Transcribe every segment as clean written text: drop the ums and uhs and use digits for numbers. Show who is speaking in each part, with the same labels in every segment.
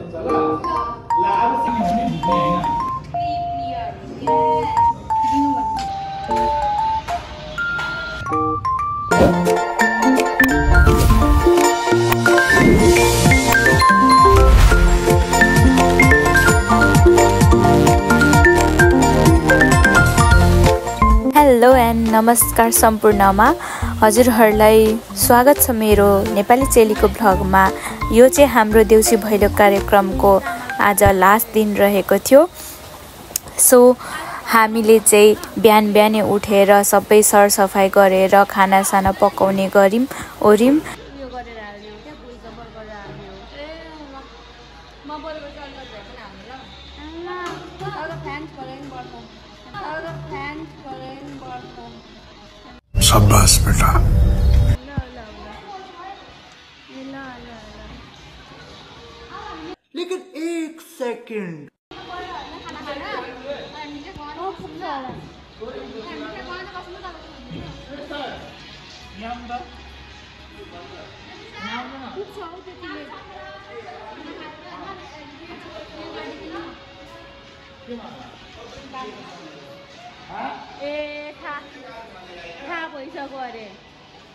Speaker 1: Hello and नमस्कार सम्पूर्णमा हजुरहरूलाई स्वागत छ मेरो नेपाली चेलीको भ्लगमा। यो चाहिँ हाम्रो देउसी भैलो कार्यक्रमको आज लास्ट दिन रहेको थियो। सो हामीले चाहिँ बिहानै उठेर सबै सरसफाइ गरेर खानासाना पकाउने ओर्यौं।
Speaker 2: शाबाश बेटा। लेकिन एक सेकंड
Speaker 3: थाहा भइसक्यो अरे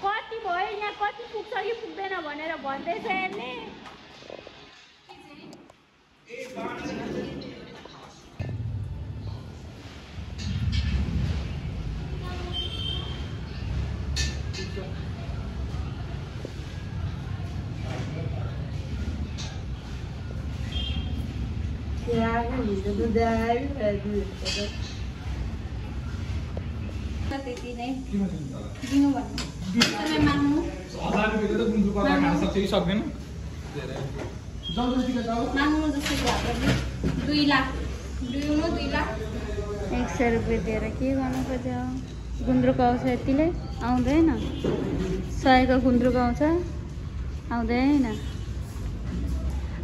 Speaker 3: कति भयो यहाँ कति पुग्छ कि पुग्दैन भनेर भन्दैछ हेर्ने।
Speaker 4: त्यति नै दिनु भन्नु तपाईँ माग्नु 1000 रुपैयाँ त गुन्द्रुकको खान सक्छ कि सक्दैन माग्नु जस्तो लाग्यो 2 लाख 2 लाख
Speaker 3: 100 रुपैयाँ दिएर के गर्नुपर्छ। गुन्द्रुक आउँछ यतिले आउँदैन, 100 को गुन्द्रुक आउँछ आउँदैन।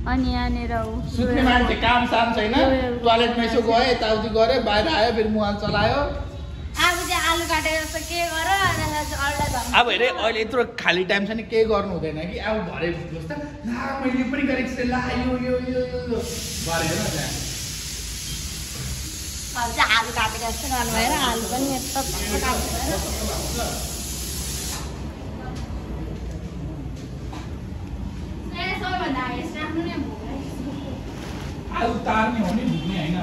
Speaker 3: अनि यहाँनिर
Speaker 5: सुत्ने मान्छे काम साम छैन, टोयलेटमा यसो गयो यताउति गरे बाहिर आयो फेरि मोबाइल चलायो।
Speaker 4: आलु काटेर जस्तो के गर
Speaker 5: अब हेरे अहिले यत्रो खाली टाइम छ नि केही गर्नु हुँदैन कि अब भरे जस्तो ला मैले पनि गरेको छु ला यो भरे न त्यहाँ
Speaker 4: अब चाहिँ आलु काटेर जस्तो गर्नु भएर आलु पनि यस्तो सबैभन्दा हाइएस्ट राम्रो नै
Speaker 5: आलु तार्ने हो नि भुक्ने हैन।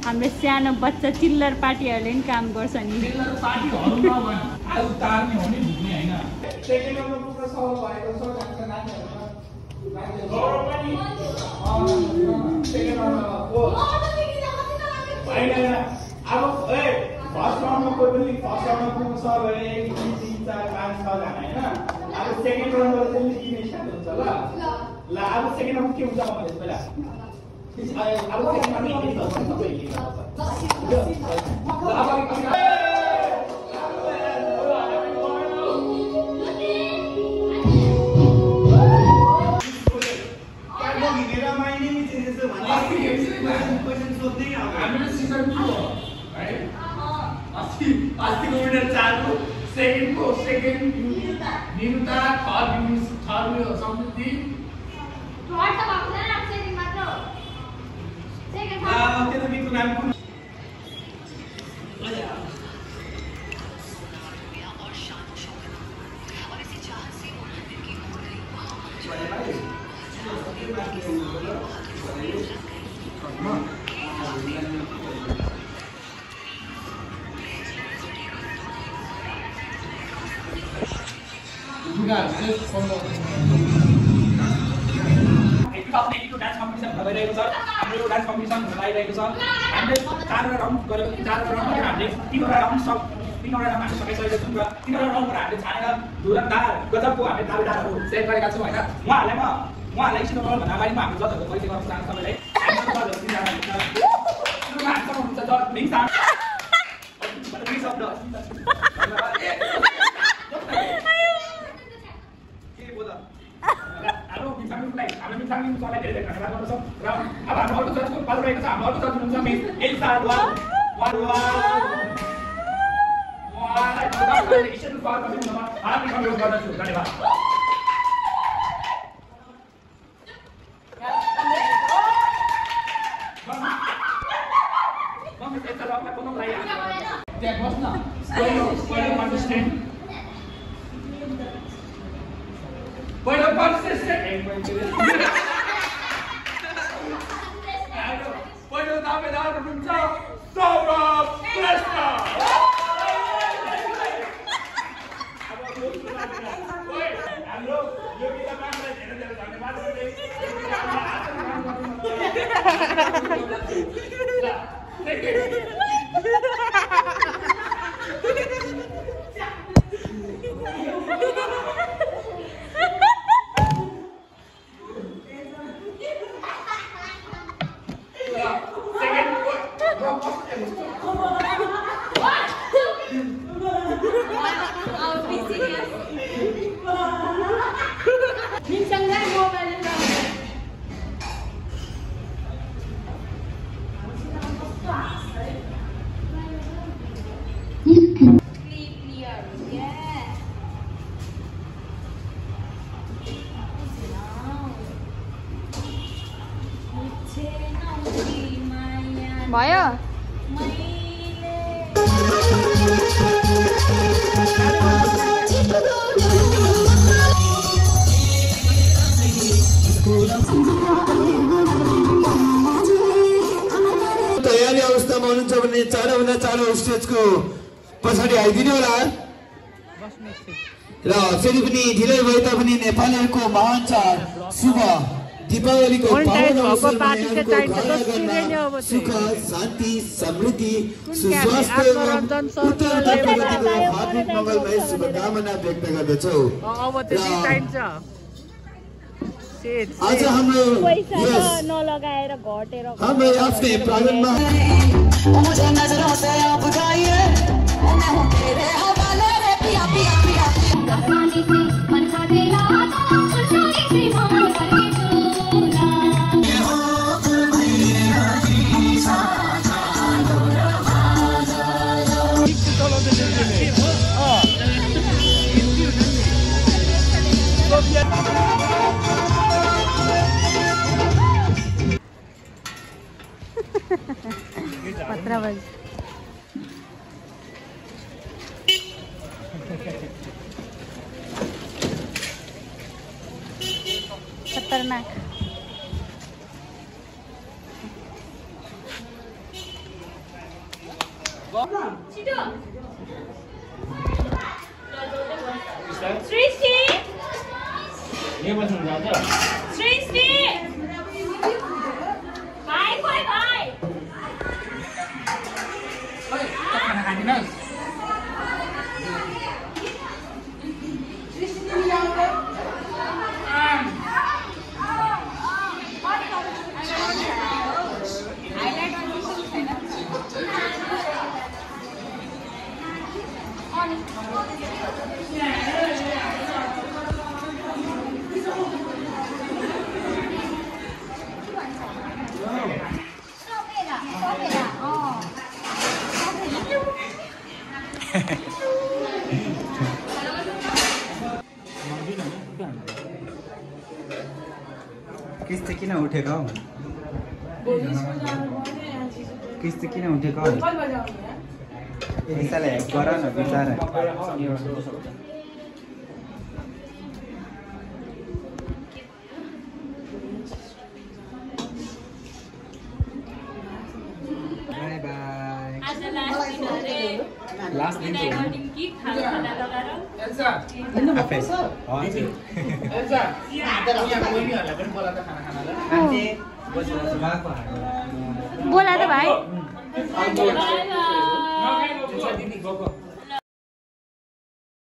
Speaker 3: हाम्रो सानो बच्चा चिल्लर पार्टीहरूले पनि काम गर्छ नि।
Speaker 5: चिल्लर पार्टीहरू नभन आलु तार्ने हो नि भुक्ने हैन। सेकेन्ड नम्बर पुरा सल्भ भएको छ जान्छ नानीहरुमा गौरव पनि सेकेन्ड नम्बरमा हो हैन। अब फर्स्ट राउन्डमा कोही पनि फर्स्ट राउन्डमा पुग्छ भने 1 2 3 4 5 6 जना हैन। अब सेकेन्ड राउन्डमा चाहिँ लिने स्टार्ट हुन्छ ल अब सेकेन्ड राउन्ड के हुन्छ भन्नु पहिला अब सेकेन्ड राउन्ड के हुन्छ तपाईले सेकेन्ड निरुता थर्ड समृद्धि तेरो बिटको नाम कुन डान्स कम्पिटिसन भइरहेको छ। हाम्रो डान्स कम्पिटिसन भइरहेको छ। हामीले 4 राउन्ड गरेको 4 राउन्डमा हामीले 3वटा राउन्ड सकिसकेका छौँ र 3वटा राउन्डबाट हामीले छानेर धुरन्दार गजबको हामीले दावेदारहरू सेट गरेका छौँ हैन। उहाँहरूलाई एकछिन कल भन्दा अगाडि म हाम्रो जजहरूको परिचय गर्न चाहन्छु तपाईलाई। हाम्रो जजहरू 3 जना हुनुहुन्छ। सुरुमा हामीसँग हुनुहुन्छ जज लिङसान हाम्रो मिठामी सरलाई धेरै धेरै धन्यवाद गर्दछौँ र अब हाम्रो अर्को जजको पालो रहेको छ। हाम्रो अर्को जज हुनुहुन्छ मिस एल्सा उहाँलाई इस्टेट पावर कमिटीमा हार्दिक अनुरोध गर्दछु। धन्यवाद।
Speaker 3: भयो
Speaker 6: तयारी अवस्थामा हुनुहुन्छ भने चाँडोभन्दा चाँडो स्टेजको पछाडि आइदिनु होला र फेरि पनि ढिलै भए तापनि नेपालीहरूको महान चाड शुभ दीपावलीको पावन अवसरमा यहाँको घर आँगनमा सुख शान्ति समृद्धि सुस्वास्थ्य एवं उत्तरोत्तर प्रगतिको हार्दिक मङ्गलमय शुभकामना व्यक्त गर्दछौ। आज हाम्रो आफ्नै प्राङ्गणमा
Speaker 3: पत्रावल खतरनाक
Speaker 4: सृष्टि सृष्टि भाइ खोइ भाइ
Speaker 7: किस्त किन उठेको हौ किस्त किन उठेको हौ यसलाई हेल्प गर न बिचारा बाई बाई लास्ट दिन
Speaker 4: कि खाना लगाएर
Speaker 5: एल्सा
Speaker 7: आफै हजुर
Speaker 5: एल्सा यहाँ कोइनीहरुलाई पनि बोला त खाना खानालाई
Speaker 7: आन्टी बस्नु भएको
Speaker 3: बोला त भाइ
Speaker 5: नगएको दिदी गएको